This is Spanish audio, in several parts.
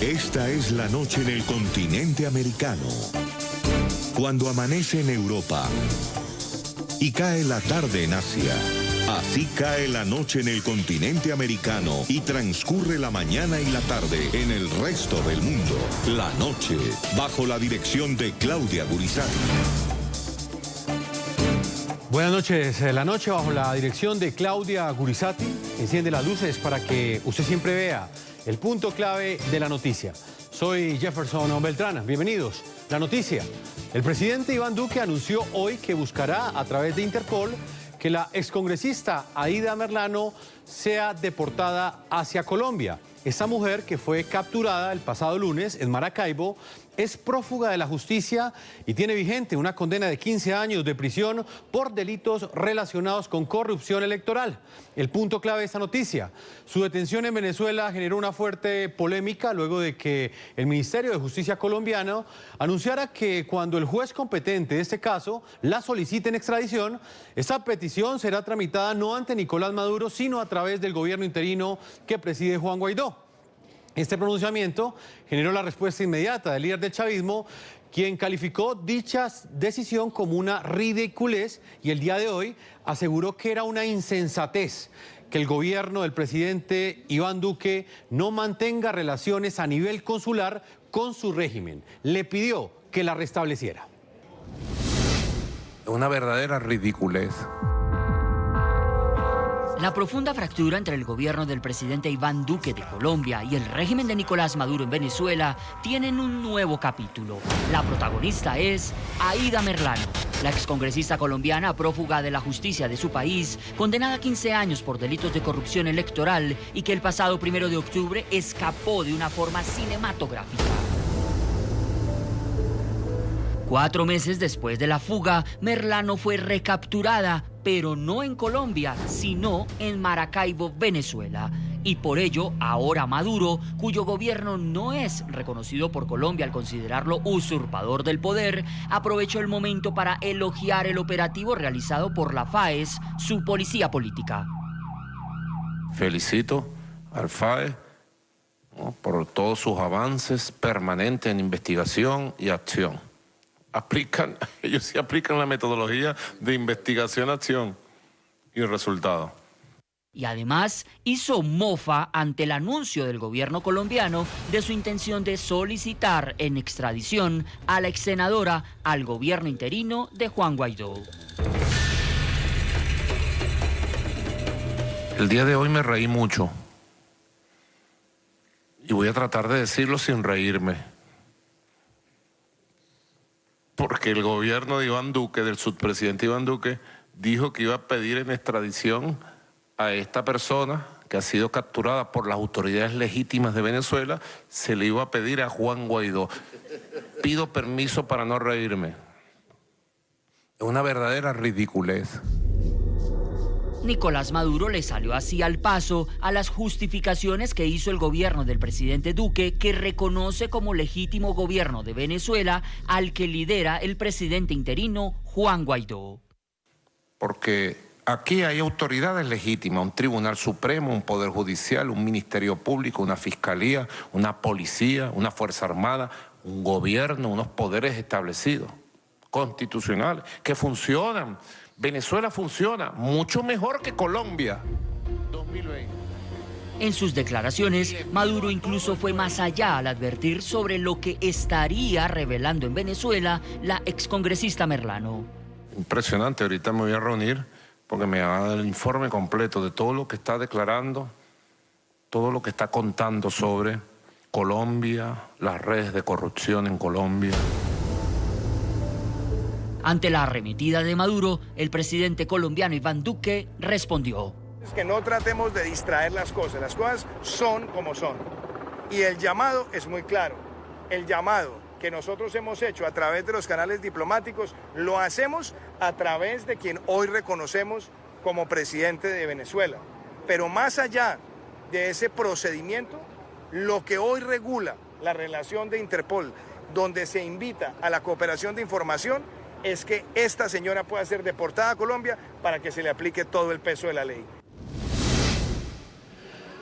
Esta es la noche en el continente americano. Cuando amanece en Europa y cae la tarde en Asia. Así cae la noche en el continente americano y transcurre la mañana y la tarde en el resto del mundo. La noche, bajo la dirección de Claudia Gurizati. Buenas noches. La noche bajo la dirección de Claudia Gurizati enciende las luces para que usted siempre vea el punto clave de la noticia. Soy Jefferson Beltrán. Bienvenidos. La noticia. El presidente Iván Duque anunció hoy que buscará a través de Interpol que la excongresista Aida Merlano sea deportada hacia Colombia. Esta mujer, que fue capturada el pasado lunes en Maracaibo, es prófuga de la justicia y tiene vigente una condena de 15 años de prisión por delitos relacionados con corrupción electoral. El punto clave de esta noticia: su detención en Venezuela generó una fuerte polémica luego de que el Ministerio de Justicia colombiano anunciara que cuando el juez competente de este caso la solicite en extradición, esta petición será tramitada no ante Nicolás Maduro, sino a través del gobierno interino que preside Juan Guaidó. Este pronunciamiento generó la respuesta inmediata del líder del chavismo, quien calificó dicha decisión como una ridiculez y el día de hoy aseguró que era una insensatez que el gobierno del presidente Iván Duque no mantenga relaciones a nivel consular con su régimen. Le pidió que la restableciera. Una verdadera ridiculez. La profunda fractura entre el gobierno del presidente Iván Duque de Colombia y el régimen de Nicolás Maduro en Venezuela tienen un nuevo capítulo. La protagonista es Aida Merlano, la excongresista colombiana prófuga de la justicia de su país, condenada a 15 años por delitos de corrupción electoral y que el pasado 1 de octubre escapó de una forma cinematográfica. 4 meses después de la fuga, Merlano fue recapturada, pero no en Colombia, sino en Maracaibo, Venezuela. Y por ello, ahora Maduro, cuyo gobierno no es reconocido por Colombia al considerarlo usurpador del poder, aprovechó el momento para elogiar el operativo realizado por la FAES, su policía política. Felicito al FAES, ¿no?, por todos sus avances permanentes en investigación y acción. Ellos sí aplican la metodología de investigación, acción y resultado. Y además hizo mofa ante el anuncio del gobierno colombiano de su intención de solicitar en extradición a la exsenadora al gobierno interino de Juan Guaidó. El día de hoy me reí mucho y voy a tratar de decirlo sin reírme. Porque el gobierno de Iván Duque, del subpresidente Iván Duque, dijo que iba a pedir en extradición a esta persona que ha sido capturada por las autoridades legítimas de Venezuela, se le iba a pedir a Juan Guaidó. Pido permiso para no reírme. Es una verdadera ridiculez. Nicolás Maduro le salió así al paso a las justificaciones que hizo el gobierno del presidente Duque, que reconoce como legítimo gobierno de Venezuela al que lidera el presidente interino Juan Guaidó. Porque aquí hay autoridades legítimas, un tribunal supremo, un poder judicial, un ministerio público, una fiscalía, una policía, una fuerza armada, un gobierno, unos poderes establecidos, constitucionales, que funcionan. Venezuela funciona mucho mejor que Colombia. 2020. En sus declaraciones, Maduro incluso fue más allá al advertir sobre lo que estaría revelando en Venezuela la excongresista Merlano. Impresionante, ahorita me voy a reunir porque me va a dar el informe completo de todo lo que está declarando, todo lo que está contando sobre Colombia, las redes de corrupción en Colombia. Ante la arremetida de Maduro, el presidente colombiano Iván Duque respondió: que no tratemos de distraer las cosas son como son. Y el llamado es muy claro. El llamado que nosotros hemos hecho a través de los canales diplomáticos, lo hacemos a través de quien hoy reconocemos como presidente de Venezuela. Pero más allá de ese procedimiento, lo que hoy regula la relación de Interpol, donde se invita a la cooperación de información, es que esta señora pueda ser deportada a Colombia para que se le aplique todo el peso de la ley.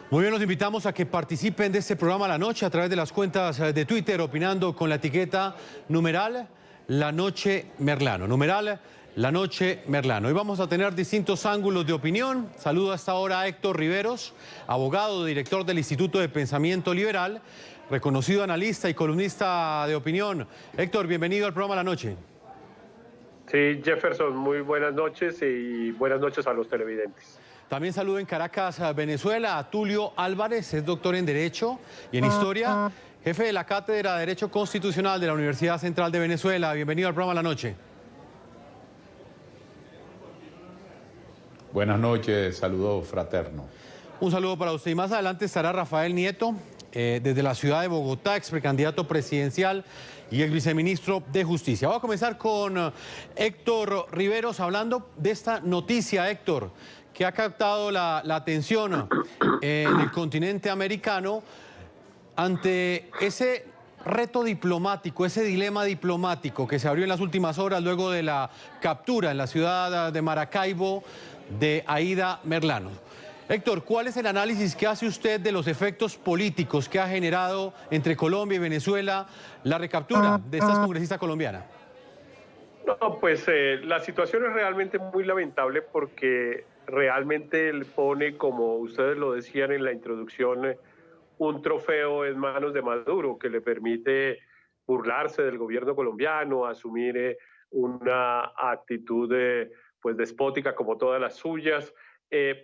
Muy bien, los invitamos a que participen de este programa La Noche a través de las cuentas de Twitter, opinando con la etiqueta numeral La Noche Merlano. Numeral La Noche Merlano. Hoy vamos a tener distintos ángulos de opinión. Saludo hasta ahora a Héctor Riveros, abogado, director del Instituto de Pensamiento Liberal, reconocido analista y columnista de opinión. Héctor, bienvenido al programa La Noche. Sí, Jefferson, muy buenas noches y buenas noches a los televidentes. También saludo en Caracas, Venezuela, a Tulio Álvarez, es doctor en Derecho y en Historia, jefe de la Cátedra de Derecho Constitucional de la Universidad Central de Venezuela. Bienvenido al programa La Noche. Buenas noches, saludo fraterno. Un saludo para usted. Y más adelante estará Rafael Nieto, desde la ciudad de Bogotá, ex precandidato presidencial y ex viceministro de Justicia. Vamos a comenzar con Héctor Riveros, hablando de esta noticia, Héctor, que ha captado la atención en el continente americano ante ese reto diplomático, ese dilema diplomático que se abrió en las últimas horas luego de la captura en la ciudad de Maracaibo de Aida Merlano. Héctor, ¿cuál es el análisis que hace usted de los efectos políticos que ha generado entre Colombia y Venezuela la recaptura de esta congresista colombiana? No, pues la situación es realmente muy lamentable porque realmente él pone, como ustedes lo decían en la introducción, un trofeo en manos de Maduro que le permite burlarse del gobierno colombiano, asumir una actitud pues despótica como todas las suyas,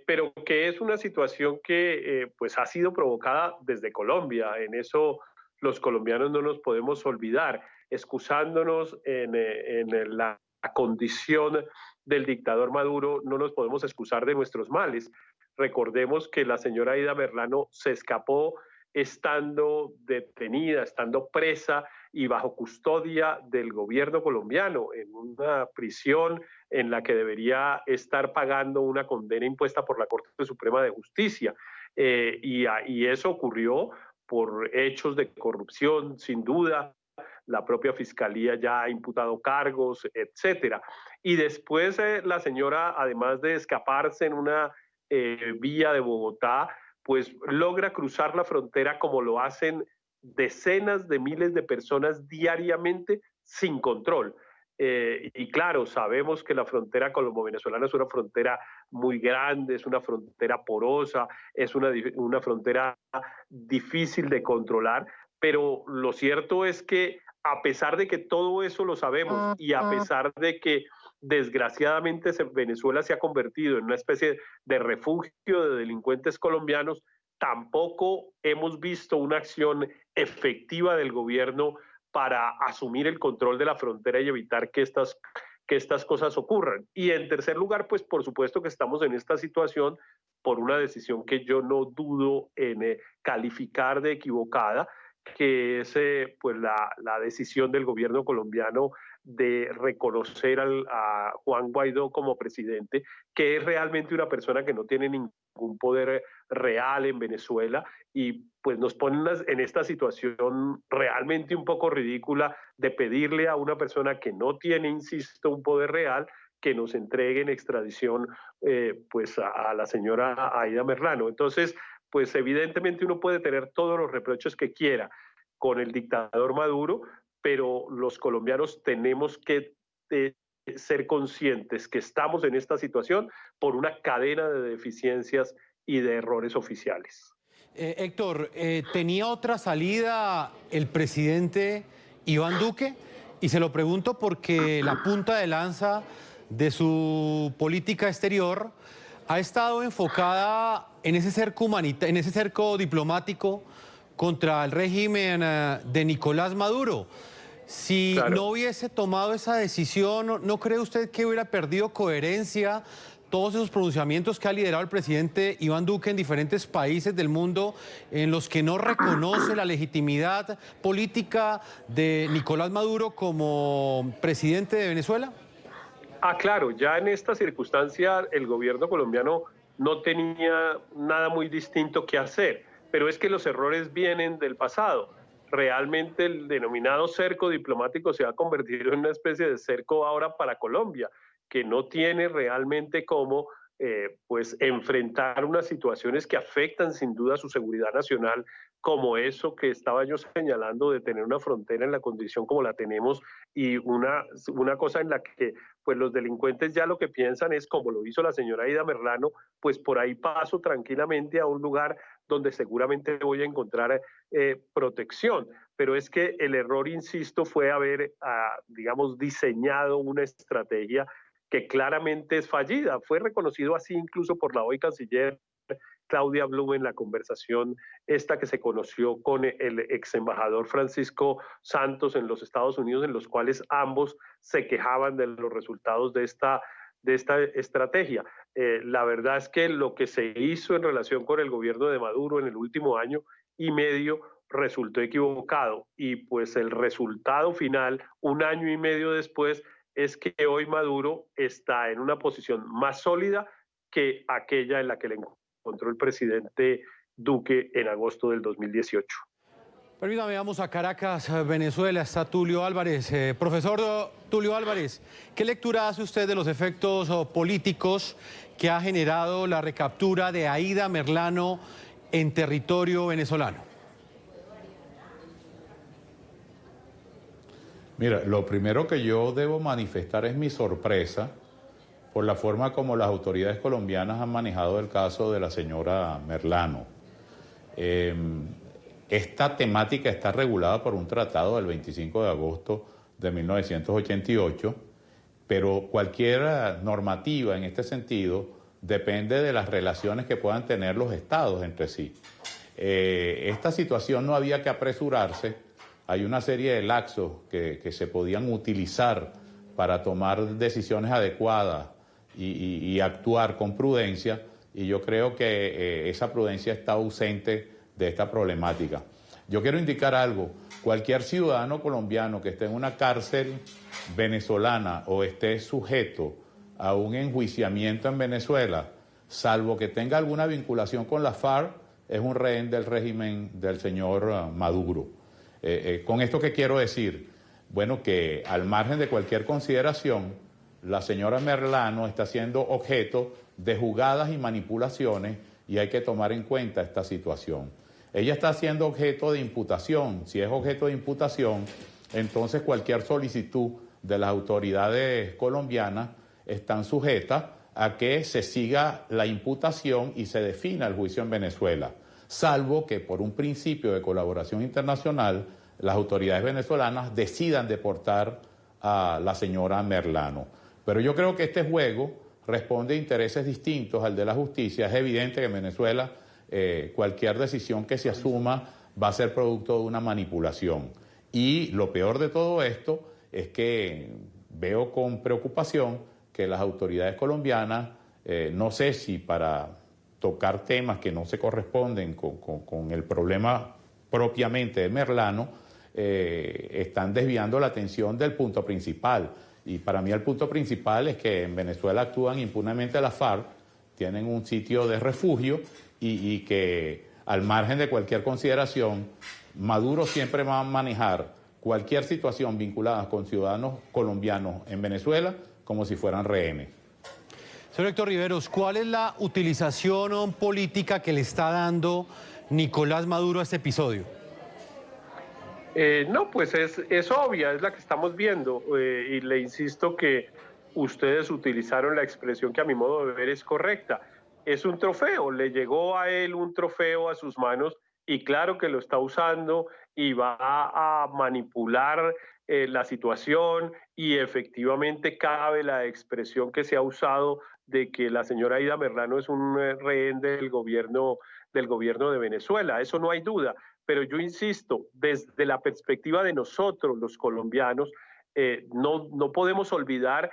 pero que es una situación que pues ha sido provocada desde Colombia. En eso los colombianos no nos podemos olvidar, excusándonos en la condición del dictador Maduro, no nos podemos excusar de nuestros males. Recordemos que la señora Aida Merlano se escapó estando detenida, estando presa y bajo custodia del gobierno colombiano en una prisión en la que debería estar pagando una condena impuesta por la Corte Suprema de Justicia. Y eso ocurrió por hechos de corrupción, sin duda. La propia fiscalía ya ha imputado cargos, etcétera. Y después la señora, además de escaparse en una vía de Bogotá, pues logra cruzar la frontera como lo hacen decenas de miles de personas diariamente sin control. Y claro, sabemos que la frontera colombo-venezolana es una frontera muy grande, es una frontera porosa, es una frontera difícil de controlar, pero lo cierto es que a pesar de que todo eso lo sabemos y a pesar de que desgraciadamente Venezuela se ha convertido en una especie de refugio de delincuentes colombianos, tampoco hemos visto una acción efectiva del gobierno para asumir el control de la frontera y evitar que estas cosas ocurran. Y en tercer lugar, pues por supuesto que estamos en esta situación por una decisión que yo no dudo en calificar de equivocada, que es pues la decisión del gobierno colombiano de reconocer a Juan Guaidó como presidente, que es realmente una persona que no tiene ningún poder real en Venezuela y pues nos ponen en esta situación realmente un poco ridícula de pedirle a una persona que no tiene, insisto, un poder real, que nos entregue en extradición pues a la señora Aida Merlano. Entonces, pues evidentemente uno puede tener todos los reproches que quiera con el dictador Maduro, pero los colombianos tenemos que ser conscientes que estamos en esta situación por una cadena de deficiencias y de errores oficiales. Héctor, ¿tenía otra salida el presidente Iván Duque? Y se lo pregunto porque la punta de lanza de su política exterior ha estado enfocada en ese cerco diplomático contra el régimen de Nicolás Maduro. Si claro, no hubiese tomado esa decisión, ¿no cree usted que hubiera perdido coherencia todos esos pronunciamientos que ha liderado el presidente Iván Duque en diferentes países del mundo en los que no reconoce la legitimidad política de Nicolás Maduro como presidente de Venezuela? Claro, ya en esta circunstancia el gobierno colombiano no tenía nada muy distinto que hacer, pero es que los errores vienen del pasado. Realmente el denominado cerco diplomático se ha convertido en una especie de cerco ahora para Colombia, que no tiene realmente cómo pues enfrentar unas situaciones que afectan sin duda su seguridad nacional, como eso que estaba yo señalando de tener una frontera en la condición como la tenemos y una cosa en la que pues los delincuentes ya lo que piensan es, como lo hizo la señora Aida Merlano, pues por ahí paso tranquilamente a un lugar donde seguramente voy a encontrar protección. Pero es que el error, insisto, fue haber, digamos, diseñado una estrategia que claramente es fallida. Fue reconocido así incluso por la hoy canciller Claudia Blum en la conversación esta que se conoció con el ex embajador Francisco Santos en los Estados Unidos, en los cuales ambos se quejaban de los resultados de esta estrategia. La verdad es que lo que se hizo en relación con el gobierno de Maduro en el último año y medio resultó equivocado, y pues el resultado final, un año y medio después, es que hoy Maduro está en una posición más sólida que aquella en la que le encontró el presidente Duque en agosto del 2018. Permítame, vamos a Caracas, Venezuela. Está Tulio Álvarez. Profesor Tulio Álvarez, ¿qué lectura hace usted de los efectos políticos que ha generado la recaptura de Aida Merlano en territorio venezolano? Mira, lo primero que yo debo manifestar es mi sorpresa por la forma como las autoridades colombianas han manejado el caso de la señora Merlano. Esta temática está regulada por un tratado del 25 de agosto de 1988, pero cualquier normativa en este sentido depende de las relaciones que puedan tener los estados entre sí. Esta situación no había que apresurarse. Hay una serie de lapsos que se podían utilizar para tomar decisiones adecuadas y actuar con prudencia, y yo creo que esa prudencia está ausente de esta problemática. Yo quiero indicar algo: cualquier ciudadano colombiano que esté en una cárcel venezolana o esté sujeto a un enjuiciamiento en Venezuela, salvo que tenga alguna vinculación con la FARC, es un rehén del régimen del señor Maduro. ¿Con esto qué quiero decir? Bueno, que al margen de cualquier consideración, la señora Merlano está siendo objeto de jugadas y manipulaciones, y hay que tomar en cuenta esta situación. Ella está siendo objeto de imputación. Si es objeto de imputación, entonces cualquier solicitud de las autoridades colombianas están sujetas a que se siga la imputación y se defina el juicio en Venezuela, salvo que por un principio de colaboración internacional las autoridades venezolanas decidan deportar a la señora Merlano. Pero yo creo que este juego responde a intereses distintos al de la justicia. Es evidente que en Venezuela cualquier decisión que se asuma va a ser producto de una manipulación. Y lo peor de todo esto es que veo con preocupación que las autoridades colombianas, no sé si para tocar temas que no se corresponden con el problema propiamente de Merlano, están desviando la atención del punto principal. Y para mí el punto principal es que en Venezuela actúan impunemente las FARC, tienen un sitio de refugio y que al margen de cualquier consideración, Maduro siempre va a manejar cualquier situación vinculada con ciudadanos colombianos en Venezuela como si fueran rehenes. Señor Héctor Riveros, ¿cuál es la utilización política que le está dando Nicolás Maduro a este episodio? No, pues es obvia, es la que estamos viendo, y le insisto que ustedes utilizaron la expresión que a mi modo de ver es correcta. Es un trofeo, le llegó a él un trofeo a sus manos, y claro que lo está usando y va a manipular la situación, y efectivamente cabe la expresión que se ha usado de que la señora Aida Merlano es un rehén del gobierno de Venezuela. Eso no hay duda. Pero yo insisto, desde la perspectiva de nosotros, los colombianos, no podemos olvidar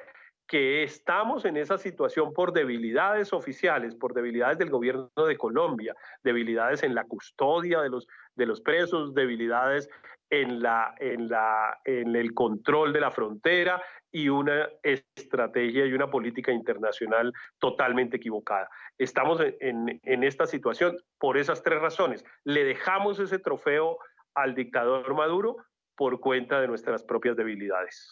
que estamos en esa situación por debilidades oficiales, por debilidades del gobierno de Colombia, debilidades en la custodia de los presos, debilidades en el control de la frontera, y una estrategia y una política internacional totalmente equivocada. Estamos en esta situación por esas tres razones. Le dejamos ese trofeo al dictador Maduro por cuenta de nuestras propias debilidades.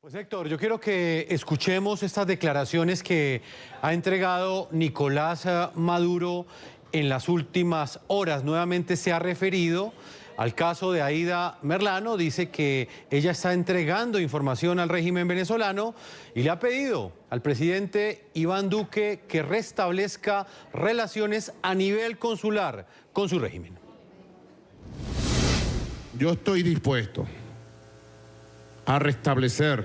Pues Héctor, yo quiero que escuchemos estas declaraciones que ha entregado Nicolás Maduro en las últimas horas. Nuevamente se ha referido al caso de Aida Merlano, dice que ella está entregando información al régimen venezolano y le ha pedido al presidente Iván Duque que restablezca relaciones a nivel consular con su régimen. Yo estoy dispuesto a restablecer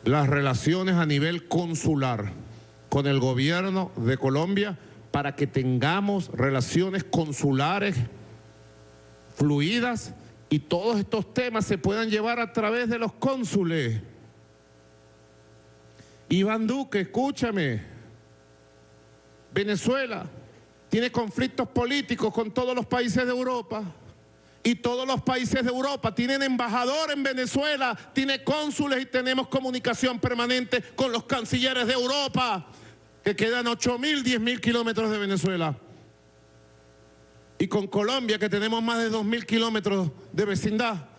las relaciones a nivel consular con el gobierno de Colombia para que tengamos relaciones consulares fluidas y todos estos temas se puedan llevar a través de los cónsules. Iván Duque, escúchame. Venezuela tiene conflictos políticos con todos los países de Europa. Y todos los países de Europa tienen embajador en Venezuela, tiene cónsules y tenemos comunicación permanente con los cancilleres de Europa, que quedan 8.000, 10.000 kilómetros de Venezuela. Y con Colombia, que tenemos más de 2.000 kilómetros de vecindad,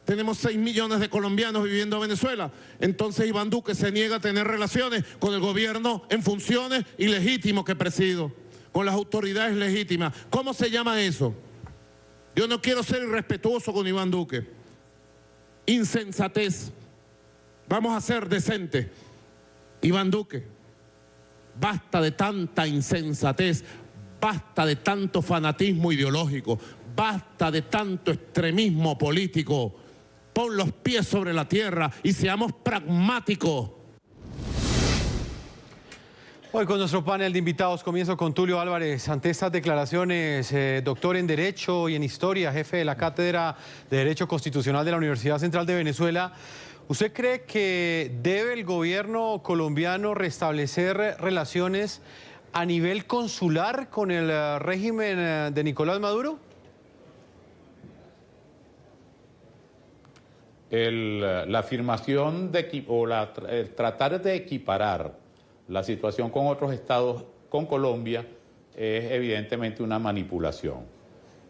tenemos 6 millones de colombianos viviendo en Venezuela. Entonces Iván Duque se niega a tener relaciones con el gobierno en funciones y legítimo que presido, con las autoridades legítimas. ¿Cómo se llama eso? Yo no quiero ser irrespetuoso con Iván Duque. Insensatez. Vamos a ser decentes. Iván Duque, basta de tanta insensatez, basta de tanto fanatismo ideológico, basta de tanto extremismo político. Pon los pies sobre la tierra y seamos pragmáticos. Hoy con nuestro panel de invitados comienzo con Tulio Álvarez. Ante estas declaraciones, doctor en Derecho y en Historia, jefe de la Cátedra de Derecho Constitucional de la Universidad Central de Venezuela, ¿usted cree que debe el gobierno colombiano restablecer relaciones a nivel consular con el régimen de Nicolás Maduro? La afirmación el tratar de equiparar la situación con otros estados, con Colombia, es evidentemente una manipulación.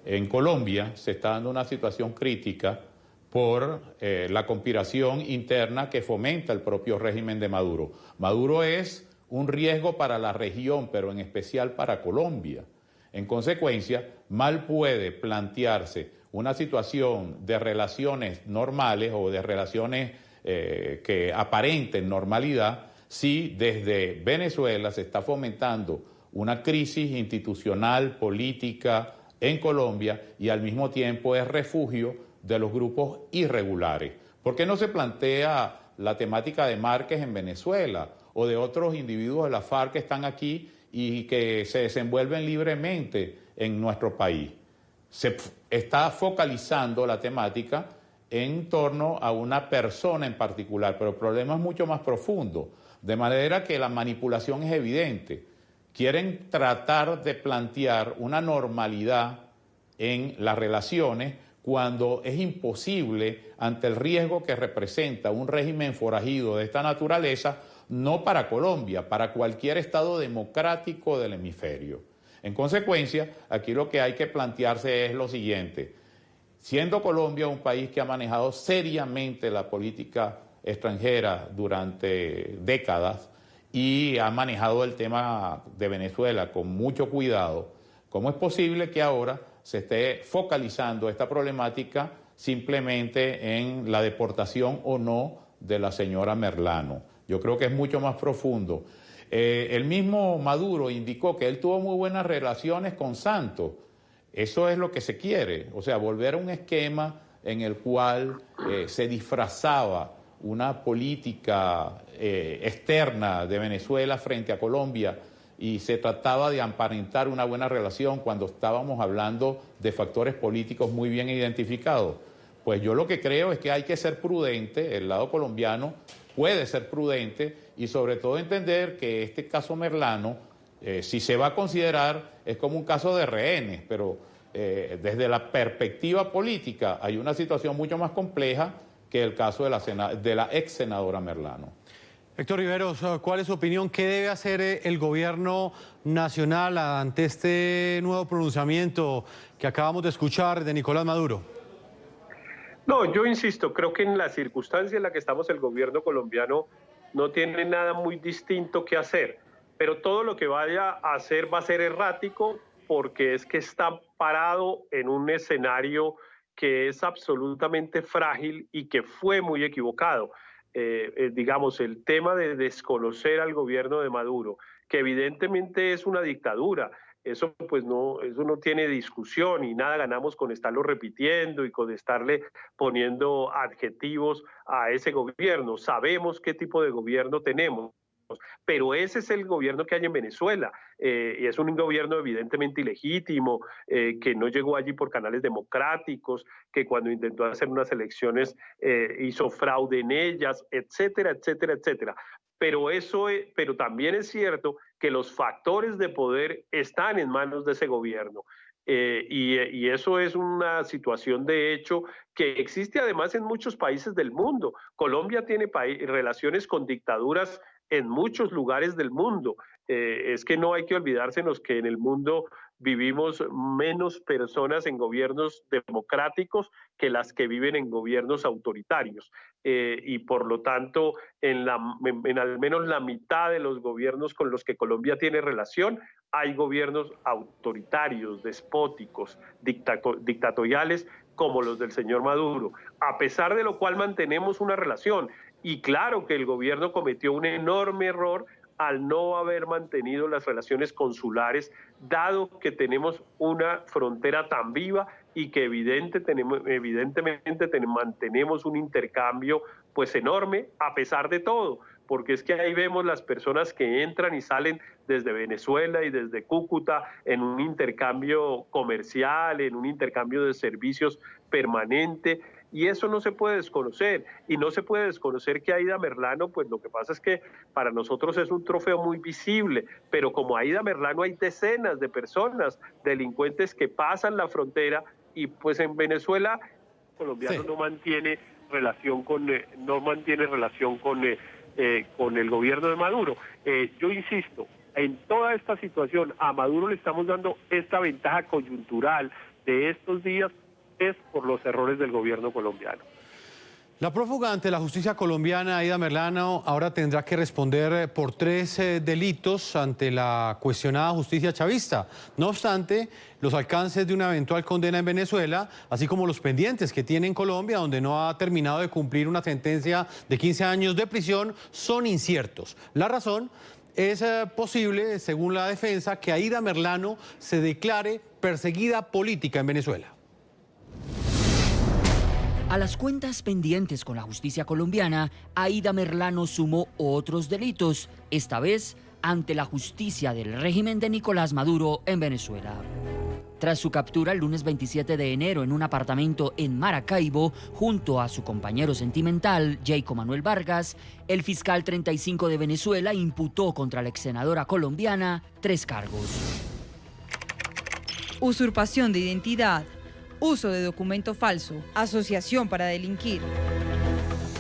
En Colombia se está dando una situación crítica por la conspiración interna que fomenta el propio régimen de Maduro. Maduro es un riesgo para la región, pero en especial para Colombia. En consecuencia, mal puede plantearse una situación de relaciones normales o de relaciones que aparenten normalidad si desde Venezuela se está fomentando una crisis institucional, política en Colombia y al mismo tiempo es refugio de los grupos irregulares. ¿Por qué no se plantea la temática de Márquez en Venezuela o de otros individuos de la FARC que están aquí y que se desenvuelven libremente en nuestro país? Se está focalizando la temática en torno a una persona en particular, pero el problema es mucho más profundo. De manera que la manipulación es evidente. Quieren tratar de plantear una normalidad en las relaciones cuando es imposible ante el riesgo que representa un régimen forajido de esta naturaleza, no para Colombia, para cualquier estado democrático del hemisferio. En consecuencia, aquí lo que hay que plantearse es lo siguiente. Siendo Colombia un país que ha manejado seriamente la política extranjera durante décadas y ha manejado el tema de Venezuela con mucho cuidado, ¿cómo es posible que ahora se esté focalizando esta problemática simplemente en la deportación o no de la señora Merlano? Yo creo que es mucho más profundo. El mismo Maduro indicó que él tuvo muy buenas relaciones con Santos. Eso es lo que se quiere, o sea, volver a un esquema en el cual se disfrazaba una política externa de Venezuela frente a Colombia y se trataba de aparentar una buena relación cuando estábamos hablando de factores políticos muy bien identificados. Pues yo lo que creo es que hay que ser prudente, el lado colombiano puede ser prudente y sobre todo entender que este caso Merlano, si se va a considerar, es como un caso de rehenes, pero desde la perspectiva política hay una situación mucho más compleja que el caso de la ex senadora Merlano. Héctor Riveros, ¿cuál es su opinión? ¿Qué debe hacer el gobierno nacional ante este nuevo pronunciamiento que acabamos de escuchar de Nicolás Maduro? No, yo insisto, creo que en la circunstancia en la que estamos el gobierno colombiano no tiene nada muy distinto que hacer, pero todo lo que vaya a hacer va a ser errático porque es que está parado en un escenario que es absolutamente frágil y que fue muy equivocado. Digamos, el tema de desconocer al gobierno de Maduro, que evidentemente es una dictadura, eso pues no, eso no tiene discusión y nada ganamos con estarlo repitiendo y con estarle poniendo adjetivos a ese gobierno. Sabemos qué tipo de gobierno tenemos. Pero ese es el gobierno que hay en Venezuela, y es un gobierno evidentemente ilegítimo, que no llegó allí por canales democráticos, que cuando intentó hacer unas elecciones hizo fraude en ellas, etcétera, etcétera, etcétera. Pero también es cierto que los factores de poder están en manos de ese gobierno. Y eso es una situación de hecho que existe además en muchos países del mundo. Colombia tiene relaciones con dictaduras en muchos lugares del mundo. Es que no hay que olvidársenos que en el mundo vivimos menos personas en gobiernos democráticos que las que viven en gobiernos autoritarios. Y por lo tanto, en al menos la mitad de los gobiernos con los que Colombia tiene relación, hay gobiernos autoritarios, despóticos, dictatoriales, como los del señor Maduro, a pesar de lo cual mantenemos una relación. Y claro que el gobierno cometió un enorme error al no haber mantenido las relaciones consulares, dado que tenemos una frontera tan viva y que evidentemente mantenemos un intercambio pues enorme a pesar de todo, porque es que ahí vemos las personas que entran y salen desde Venezuela y desde Cúcuta en un intercambio comercial, en un intercambio de servicios permanente. Y eso no se puede desconocer, y no se puede desconocer que Aida Merlano, pues lo que pasa es que para nosotros es un trofeo muy visible, pero como Aida Merlano hay decenas de personas, delincuentes que pasan la frontera, y pues en Venezuela el colombiano no mantiene relación con el gobierno de Maduro. Yo insisto, en toda esta situación a Maduro le estamos dando esta ventaja coyuntural de estos días, es por los errores del gobierno colombiano. La prófuga ante la justicia colombiana, Aida Merlano, ahora tendrá que responder por 3 delitos ante la cuestionada justicia chavista. No obstante, los alcances de una eventual condena en Venezuela, así como los pendientes que tiene en Colombia, donde no ha terminado de cumplir una sentencia de 15 años de prisión, son inciertos. La razón es posible, según la defensa, que Aida Merlano se declare perseguida política en Venezuela. A las cuentas pendientes con la justicia colombiana, Aida Merlano sumó otros delitos, esta vez ante la justicia del régimen de Nicolás Maduro en Venezuela. Tras su captura el lunes 27 de enero en un apartamento en Maracaibo, junto a su compañero sentimental, Jacob Manuel Vargas, el fiscal 35 de Venezuela imputó contra la exsenadora colombiana 3 cargos. Usurpación de identidad, uso de documento falso, asociación para delinquir.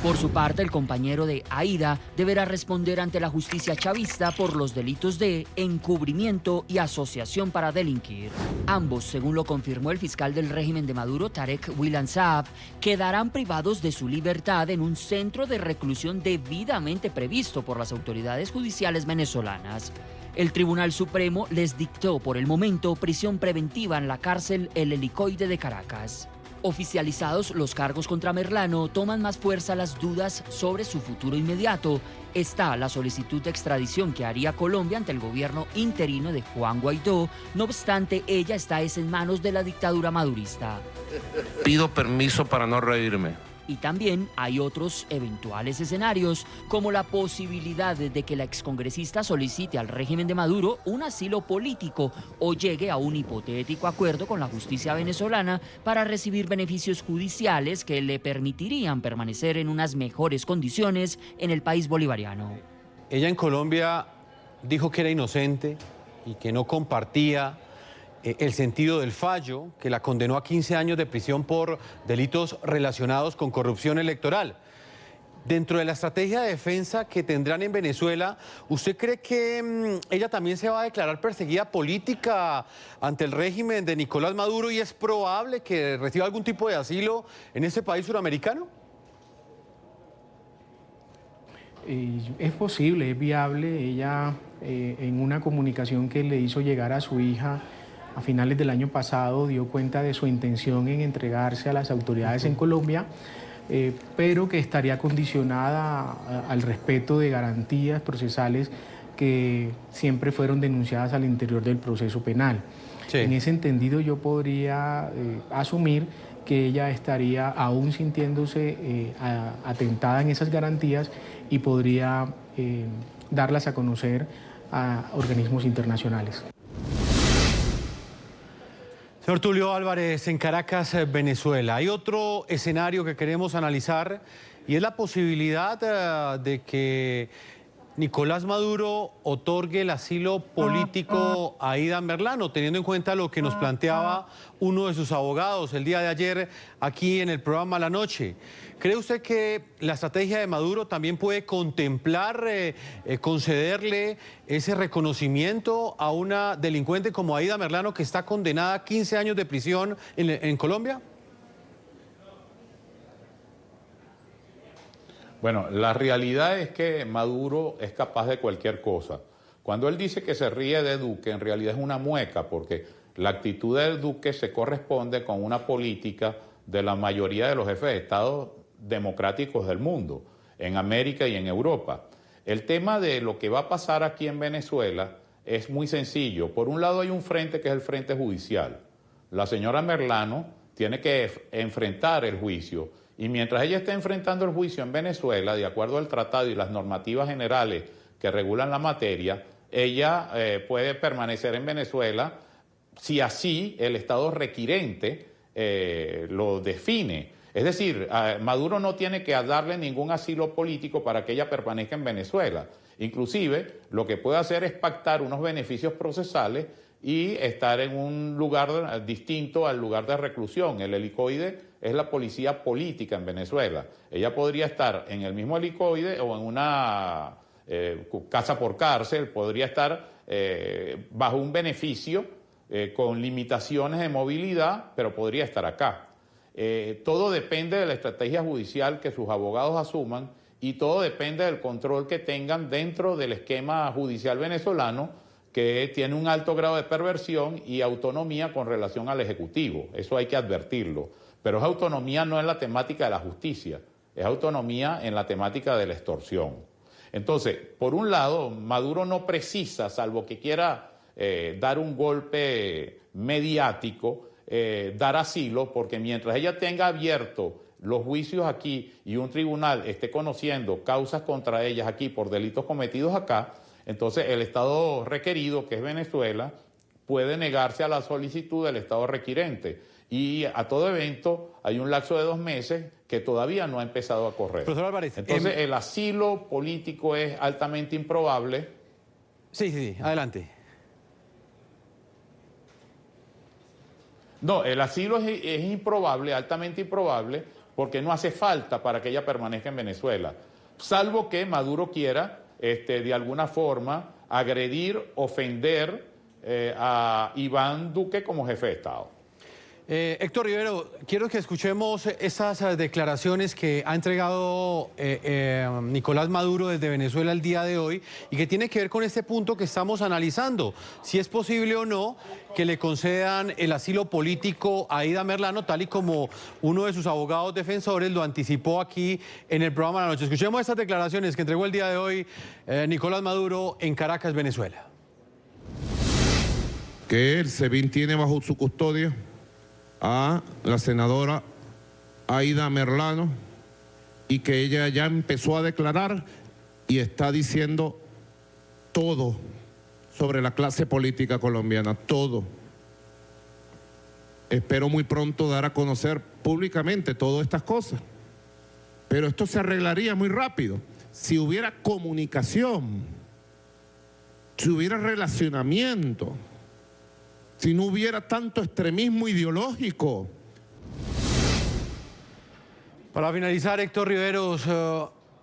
Por su parte, el compañero de Aida deberá responder ante la justicia chavista por los delitos de encubrimiento y asociación para delinquir. Ambos, según lo confirmó el fiscal del régimen de Maduro, Tarek William Saab, quedarán privados de su libertad en un centro de reclusión debidamente previsto por las autoridades judiciales venezolanas. El Tribunal Supremo les dictó por el momento prisión preventiva en la cárcel El Helicoide de Caracas. Oficializados los cargos contra Merlano, toman más fuerza las dudas sobre su futuro inmediato. Está la solicitud de extradición que haría Colombia ante el gobierno interino de Juan Guaidó. No obstante, ella está en manos de la dictadura madurista. Pido permiso para no reírme. Y también hay otros eventuales escenarios, como la posibilidad de que la excongresista solicite al régimen de Maduro un asilo político o llegue a un hipotético acuerdo con la justicia venezolana para recibir beneficios judiciales que le permitirían permanecer en unas mejores condiciones en el país bolivariano. Ella en Colombia dijo que era inocente y que no compartía el sentido del fallo que la condenó a 15 años de prisión por delitos relacionados con corrupción electoral. dentro de la estrategia de defensa que tendrán en Venezuela, ¿usted cree que ella también se va a declarar perseguida política ante el régimen de Nicolás Maduro y es probable que reciba algún tipo de asilo en ese país suramericano? Es posible, es viable. Ella, en una comunicación que le hizo llegar a su hija a finales del año pasado, dio cuenta de su intención en entregarse a las autoridades en Colombia, pero que estaría condicionada al respeto de garantías procesales que siempre fueron denunciadas al interior del proceso penal. Sí. En ese entendido yo podría asumir que ella estaría aún sintiéndose atentada en esas garantías y podría darlas a conocer a organismos internacionales. Señor Tulio Álvarez, en Caracas, Venezuela, hay otro escenario que queremos analizar y es la posibilidad de que Nicolás Maduro otorgue el asilo político a Aida Merlano, teniendo en cuenta lo que nos planteaba uno de sus abogados el día de ayer aquí en el programa La Noche. ¿Cree usted que la estrategia de Maduro también puede contemplar concederle ese reconocimiento a una delincuente como Aida Merlano, que está condenada a 15 años de prisión en Colombia? Bueno, la realidad es que Maduro es capaz de cualquier cosa. Cuando él dice que se ríe de Duque, en realidad es una mueca, porque la actitud de Duque se corresponde con una política de la mayoría de los jefes de Estado democráticos del mundo, en América y en Europa. El tema de lo que va a pasar aquí en Venezuela es muy sencillo. Por un lado hay un frente que es el frente judicial. La señora Merlano tiene que enfrentar el juicio. Y mientras ella esté enfrentando el juicio en Venezuela, de acuerdo al tratado y las normativas generales que regulan la materia, ella puede permanecer en Venezuela si así el Estado requirente lo define. Es decir, Maduro no tiene que darle ningún asilo político para que ella permanezca en Venezuela. Inclusive, lo que puede hacer es pactar unos beneficios procesales y estar en un lugar distinto al lugar de reclusión. El helicoide es la policía política en Venezuela. Ella podría estar en el mismo helicoide o en una casa por cárcel, podría estar bajo un beneficio con limitaciones de movilidad, pero podría estar acá. Todo depende de la estrategia judicial que sus abogados asuman y todo depende del control que tengan dentro del esquema judicial venezolano, que tiene un alto grado de perversión y autonomía con relación al Ejecutivo. Eso hay que advertirlo. Pero es autonomía no en la temática de la justicia, es autonomía en la temática de la extorsión. Entonces, por un lado, Maduro no precisa, salvo que quiera dar un golpe mediático, dar asilo, porque mientras ella tenga abierto los juicios aquí y un tribunal esté conociendo causas contra ellas aquí por delitos cometidos acá, entonces el Estado requerido, que es Venezuela, puede negarse a la solicitud del Estado requirente. Y a todo evento hay un lapso de 2 meses que todavía no ha empezado a correr. Profesor Álvarez, entonces el asilo político es altamente improbable. Sí, adelante. No, el asilo es improbable, altamente improbable, porque no hace falta para que ella permanezca en Venezuela, salvo que Maduro quiera, de alguna forma, agredir, ofender a Iván Duque como jefe de Estado. Héctor Rivero, quiero que escuchemos esas declaraciones que ha entregado Nicolás Maduro desde Venezuela el día de hoy y que tiene que ver con este punto que estamos analizando, si es posible o no que le concedan el asilo político a Aida Merlano, tal y como uno de sus abogados defensores lo anticipó aquí en el programa de la noche. Escuchemos estas declaraciones que entregó el día de hoy Nicolás Maduro en Caracas, Venezuela. Que el SEBIN tiene bajo su custodia a la senadora Aida Merlano y que ella ya empezó a declarar y está diciendo todo sobre la clase política colombiana, todo. Espero muy pronto dar a conocer públicamente todas estas cosas, pero esto se arreglaría muy rápido si hubiera comunicación, si hubiera relacionamiento, si no hubiera tanto extremismo ideológico. Para finalizar, Héctor Riveros,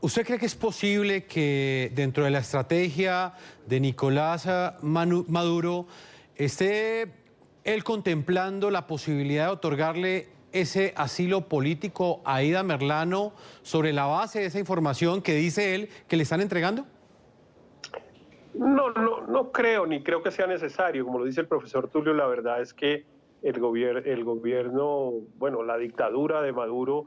¿Usted cree que es posible que dentro de la estrategia de Nicolás Maduro esté él contemplando la posibilidad de otorgarle ese asilo político a Aida Merlano sobre la base de esa información que dice él que le están entregando? No creo, ni creo que sea necesario. Como lo dice el profesor Tulio, la verdad es que el gobierno, bueno, la dictadura de Maduro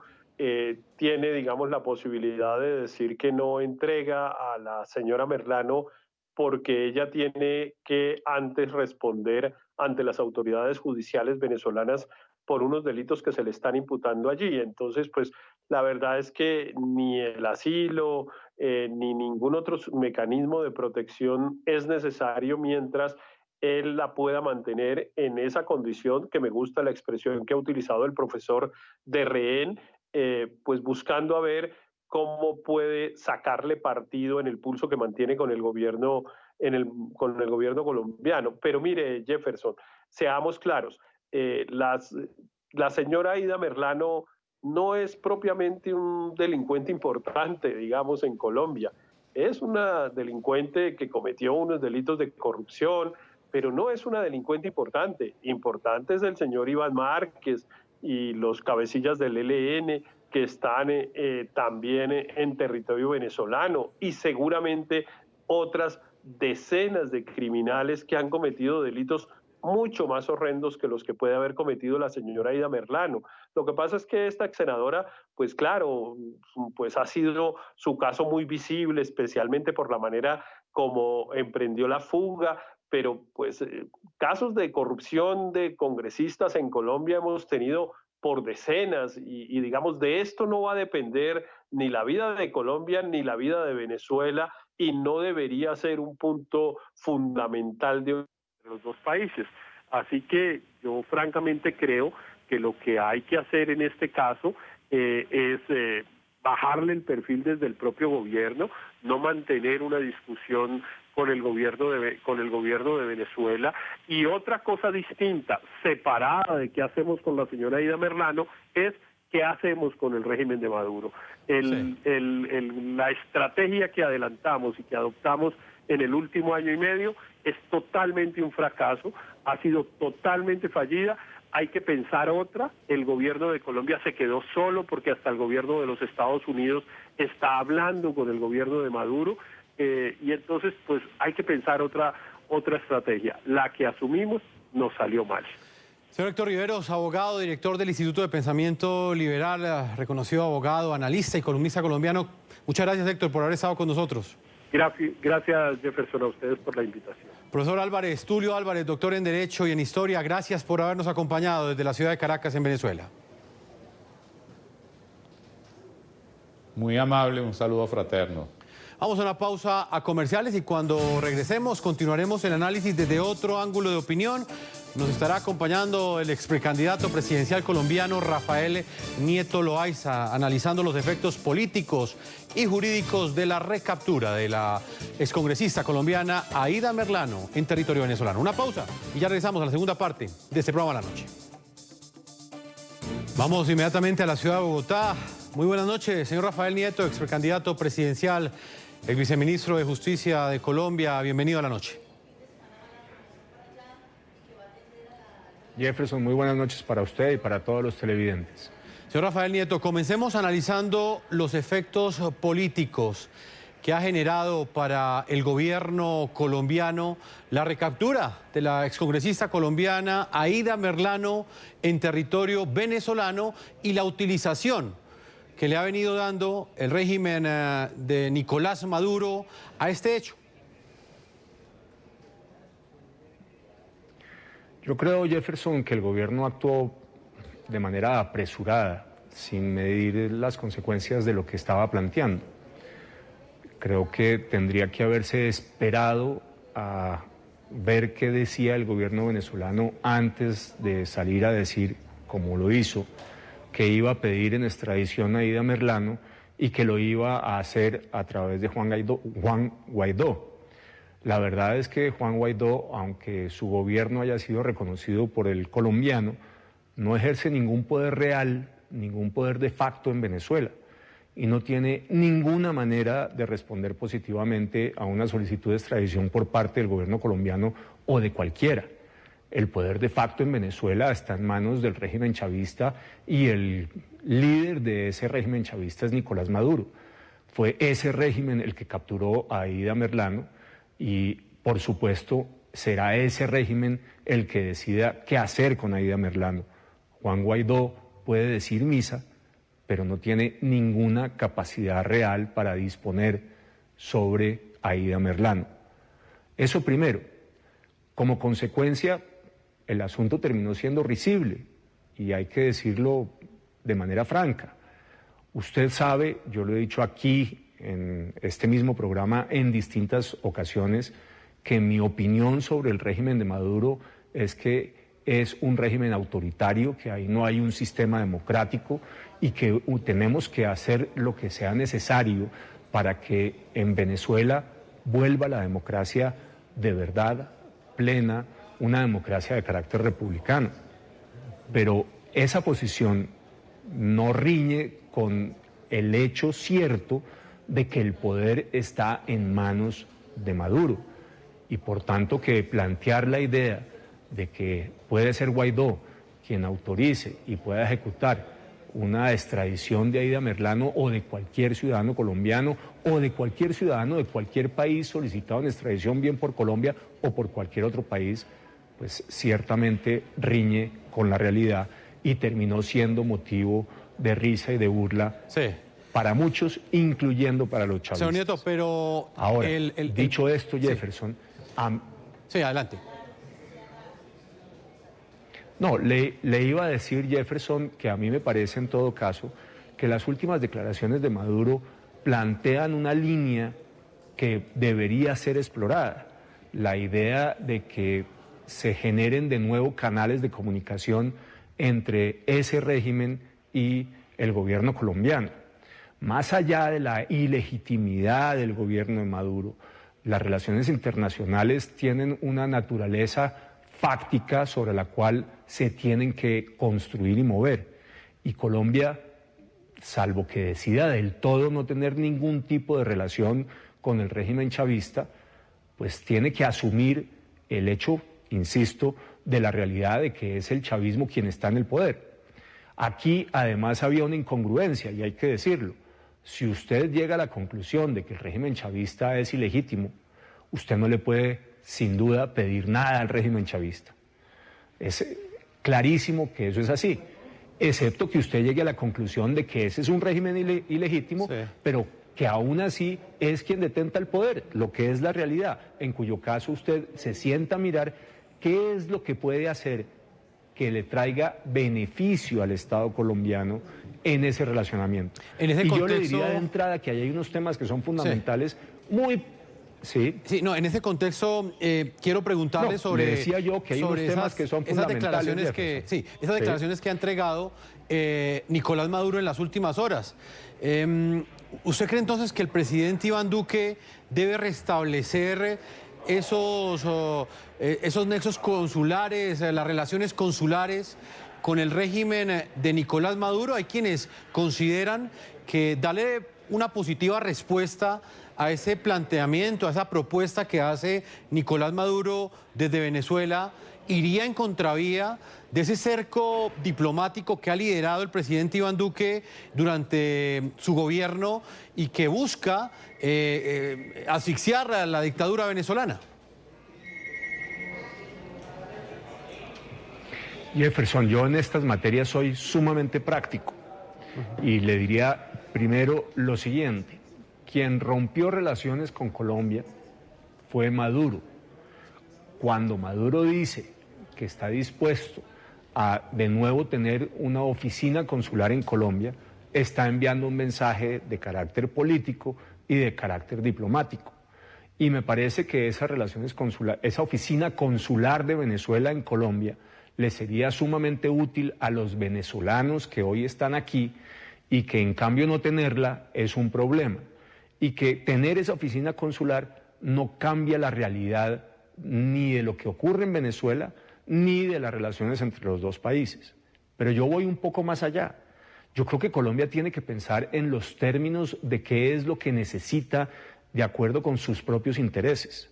tiene, digamos, la posibilidad de decir que no entrega a la señora Merlano porque ella tiene que antes responder ante las autoridades judiciales venezolanas por unos delitos que se le están imputando allí. Entonces, pues la verdad es que ni el asilo ni ningún otro mecanismo de protección es necesario mientras él la pueda mantener en esa condición, que me gusta la expresión que ha utilizado el profesor, de rehén, pues buscando a ver cómo puede sacarle partido en el pulso que mantiene con el gobierno, con el gobierno colombiano. Pero mire, Jefferson, seamos claros, la señora Aida Merlano no es propiamente un delincuente importante, digamos, en Colombia. Es una delincuente que cometió unos delitos de corrupción, pero no es una delincuente importante. Importante es el señor Iván Márquez y los cabecillas del ELN que están también en territorio venezolano, y seguramente otras decenas de criminales que han cometido delitos mucho más horrendos que los que puede haber cometido la señora Aida Merlano. Lo que pasa es que esta ex senadora, pues claro, pues ha sido su caso muy visible, especialmente por la manera como emprendió la fuga, pero pues casos de corrupción de congresistas en Colombia hemos tenido por decenas y digamos de esto no va a depender ni la vida de Colombia ni la vida de Venezuela, y no debería ser un punto fundamental de los dos países. Así que yo francamente creo que lo que hay que hacer en este caso es bajarle el perfil desde el propio gobierno, no mantener una discusión con el gobierno de Venezuela. Y otra cosa distinta, separada de qué hacemos con la señora Aida Merlano, es qué hacemos con el régimen de Maduro. La estrategia que adelantamos y que adoptamos en el último año y medio es totalmente un fracaso, ha sido totalmente fallida. Hay que pensar otra. El gobierno de Colombia se quedó solo porque hasta el gobierno de los Estados Unidos está hablando con el gobierno de Maduro, y entonces pues hay que pensar otra estrategia. La que asumimos nos salió mal. Señor Héctor Riveros, abogado, director del Instituto de Pensamiento Liberal, reconocido abogado, analista y columnista colombiano. Muchas gracias, Héctor, por haber estado con nosotros. Gracias, Jefferson, a ustedes por la invitación. Profesor Álvarez, Tulio Álvarez, doctor en Derecho y en Historia, gracias por habernos acompañado desde la ciudad de Caracas, en Venezuela. Muy amable, un saludo fraterno. Vamos a una pausa a comerciales y cuando regresemos continuaremos el análisis desde otro ángulo de opinión. Nos estará acompañando el ex precandidato presidencial colombiano Rafael Nieto Loaiza, analizando los efectos políticos y jurídicos de la recaptura de la excongresista colombiana Aida Merlano en territorio venezolano. Una pausa y ya regresamos a la segunda parte de este programa de la noche. Vamos inmediatamente a la ciudad de Bogotá. Muy buenas noches, señor Rafael Nieto, ex precandidato presidencial, el viceministro de Justicia de Colombia. Bienvenido a la noche. Jefferson, muy buenas noches para usted y para todos los televidentes. Señor Rafael Nieto, comencemos analizando los efectos políticos que ha generado para el gobierno colombiano la recaptura de la excongresista colombiana Aida Merlano en territorio venezolano y la utilización que le ha venido dando el régimen de Nicolás Maduro a este hecho. Yo creo, Jefferson, que el gobierno actuó de manera apresurada, sin medir las consecuencias de lo que estaba planteando. Creo que tendría que haberse esperado a ver qué decía el gobierno venezolano antes de salir a decir, como lo hizo, que iba a pedir en extradición a Aida Merlano y que lo iba a hacer a través de Juan Guaidó. La verdad es que Juan Guaidó, aunque su gobierno haya sido reconocido por el colombiano, no ejerce ningún poder real, ningún poder de facto en Venezuela. y no tiene ninguna manera de responder positivamente a una solicitud de extradición por parte del gobierno colombiano o de cualquiera. El poder de facto en Venezuela está en manos del régimen chavista y el líder de ese régimen chavista es Nicolás Maduro. Fue ese régimen el que capturó a Aida Merlano y, por supuesto, será ese régimen el que decida qué hacer con Aida Merlano. Juan Guaidó puede decir misa, pero no tiene ninguna capacidad real para disponer sobre Aida Merlano. Eso primero. Como consecuencia, el asunto terminó siendo risible, y hay que decirlo de manera franca. Usted sabe, yo lo he dicho aquí en este mismo programa en distintas ocasiones, que mi opinión sobre el régimen de Maduro es que es un régimen autoritario, que ahí no hay un sistema democrático y que tenemos que hacer lo que sea necesario para que en Venezuela vuelva la democracia de verdad, plena, una democracia de carácter republicano. Pero esa posición no riñe con el hecho cierto de que el poder está en manos de Maduro, y por tanto que plantear la idea de que puede ser Guaidó quien autorice y pueda ejecutar una extradición de Aida Merlano o de cualquier ciudadano colombiano o de cualquier ciudadano de cualquier país solicitado en extradición, bien por Colombia o por cualquier otro país, pues ciertamente riñe con la realidad y terminó siendo motivo de risa y de burla para muchos, incluyendo para los chavistas. Señor Nieto, pero... Ahora, dicho esto, Jefferson... Sí, adelante. No, le iba a decir, Jefferson, que a mí me parece en todo caso que las últimas declaraciones de Maduro plantean una línea que debería ser explorada. La idea de que se generen de nuevo canales de comunicación entre ese régimen y el gobierno colombiano. Más allá de la ilegitimidad del gobierno de Maduro, las relaciones internacionales tienen una naturaleza fáctica sobre la cual se tienen que construir y mover. Y Colombia, salvo que decida del todo no tener ningún tipo de relación con el régimen chavista, pues tiene que asumir el hecho, insisto, de la realidad de que es el chavismo quien está en el poder. Aquí además había una incongruencia, y hay que decirlo. Si usted llega a la conclusión de que el régimen chavista es ilegítimo, usted no le puede, sin duda, pedir nada al régimen chavista. Es clarísimo que eso es así, excepto que usted llegue a la conclusión de que ese es un régimen ilegítimo, pero que aún así es quien detenta el poder, lo que es la realidad, en cuyo caso usted se sienta a mirar qué es lo que puede hacer que le traiga beneficio al Estado colombiano en ese relacionamiento. En ese contexto... yo le diría de entrada que hay unos temas que son fundamentales, muy... Sí, no, en ese contexto quiero preguntarle sobre... Le decía yo que hay unos temas que son fundamentales. Esas declaraciones que ha entregado Nicolás Maduro en las últimas horas. ¿Usted cree entonces que el presidente Iván Duque debe restablecer esos nexos consulares, las relaciones consulares con el régimen de Nicolás Maduro? Hay quienes consideran que darle una positiva respuesta a ese planteamiento, a esa propuesta que hace Nicolás Maduro desde Venezuela, iría en contravía de ese cerco diplomático que ha liderado el presidente Iván Duque durante su gobierno y que busca asfixiar a la dictadura venezolana. Jefferson, yo en estas materias soy sumamente práctico y le diría primero lo siguiente. Quien rompió relaciones con Colombia fue Maduro. Cuando Maduro dice que está dispuesto a de nuevo tener una oficina consular en Colombia, está enviando un mensaje de carácter político y de carácter diplomático. Y me parece que esas relaciones esa oficina consular de Venezuela en Colombia le sería sumamente útil a los venezolanos que hoy están aquí y que en cambio no tenerla es un problema. Y que tener esa oficina consular no cambia la realidad ni de lo que ocurre en Venezuela, ni de las relaciones entre los dos países. Pero yo voy un poco más allá. Yo creo que Colombia tiene que pensar en los términos de qué es lo que necesita de acuerdo con sus propios intereses.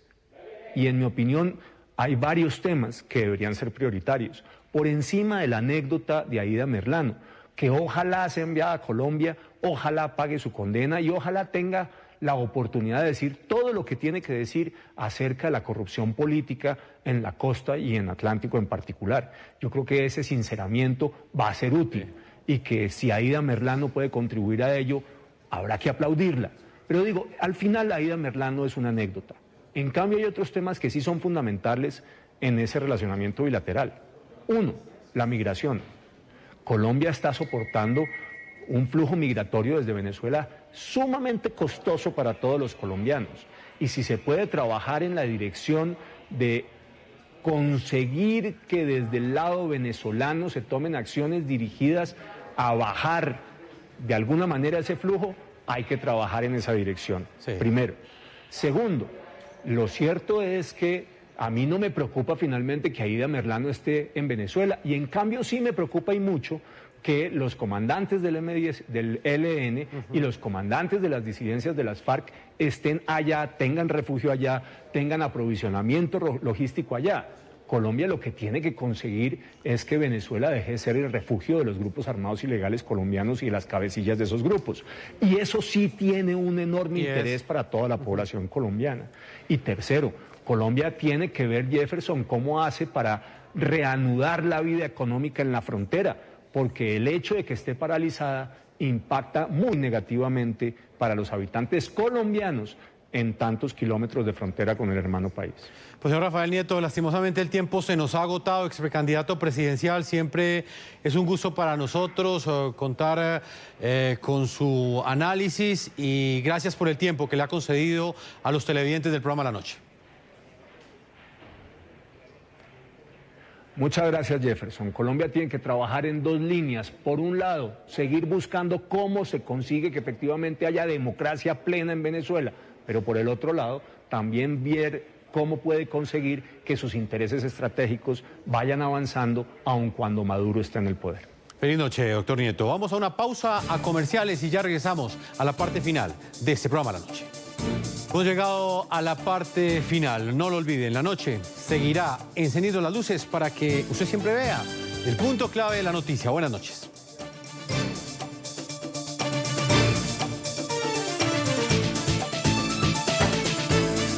Y en mi opinión hay varios temas que deberían ser prioritarios. Por encima de la anécdota de Aída Merlano, que ojalá sea enviada a Colombia, ojalá pague su condena y ojalá tenga la oportunidad de decir todo lo que tiene que decir acerca de la corrupción política en la costa y en Atlántico en particular. Yo creo que ese sinceramiento va a ser útil y que si Aída Merlano puede contribuir a ello, habrá que aplaudirla. Pero digo, al final Aída Merlano es una anécdota. En cambio hay otros temas que sí son fundamentales en ese relacionamiento bilateral. Uno, la migración. Colombia está soportando un flujo migratorio desde Venezuela sumamente costoso para todos los colombianos. Y si se puede trabajar en la dirección de conseguir que desde el lado venezolano se tomen acciones dirigidas a bajar de alguna manera ese flujo, hay que trabajar en esa dirección, sí. Primero. Segundo, lo cierto es que a mí no me preocupa finalmente que Aída Merlano esté en Venezuela y en cambio sí me preocupa y mucho que los comandantes del ELN y los comandantes de las disidencias de las FARC estén allá, tengan refugio allá, tengan aprovisionamiento logístico allá. Colombia lo que tiene que conseguir es que Venezuela deje de ser el refugio de los grupos armados ilegales colombianos y de las cabecillas de esos grupos. Y eso sí tiene un enorme interés para toda la población colombiana. Y tercero, Colombia tiene que ver, Jefferson, cómo hace para reanudar la vida económica en la frontera, porque el hecho de que esté paralizada impacta muy negativamente para los habitantes colombianos en tantos kilómetros de frontera con el hermano país. Pues señor Rafael Nieto, lastimosamente el tiempo se nos ha agotado, ex precandidato presidencial, siempre es un gusto para nosotros contar con su análisis y gracias por el tiempo que le ha concedido a los televidentes del programa La Noche. Muchas gracias, Jefferson. Colombia tiene que trabajar en dos líneas. Por un lado, seguir buscando cómo se consigue que efectivamente haya democracia plena en Venezuela, pero por el otro lado, también ver cómo puede conseguir que sus intereses estratégicos vayan avanzando aun cuando Maduro esté en el poder. Feliz noche, doctor Nieto. Vamos a una pausa a comerciales y ya regresamos a la parte final de este programa La Noche. Hemos llegado a la parte final. No lo olviden, La Noche seguirá encendiendo las luces para que usted siempre vea el punto clave de la noticia. Buenas noches.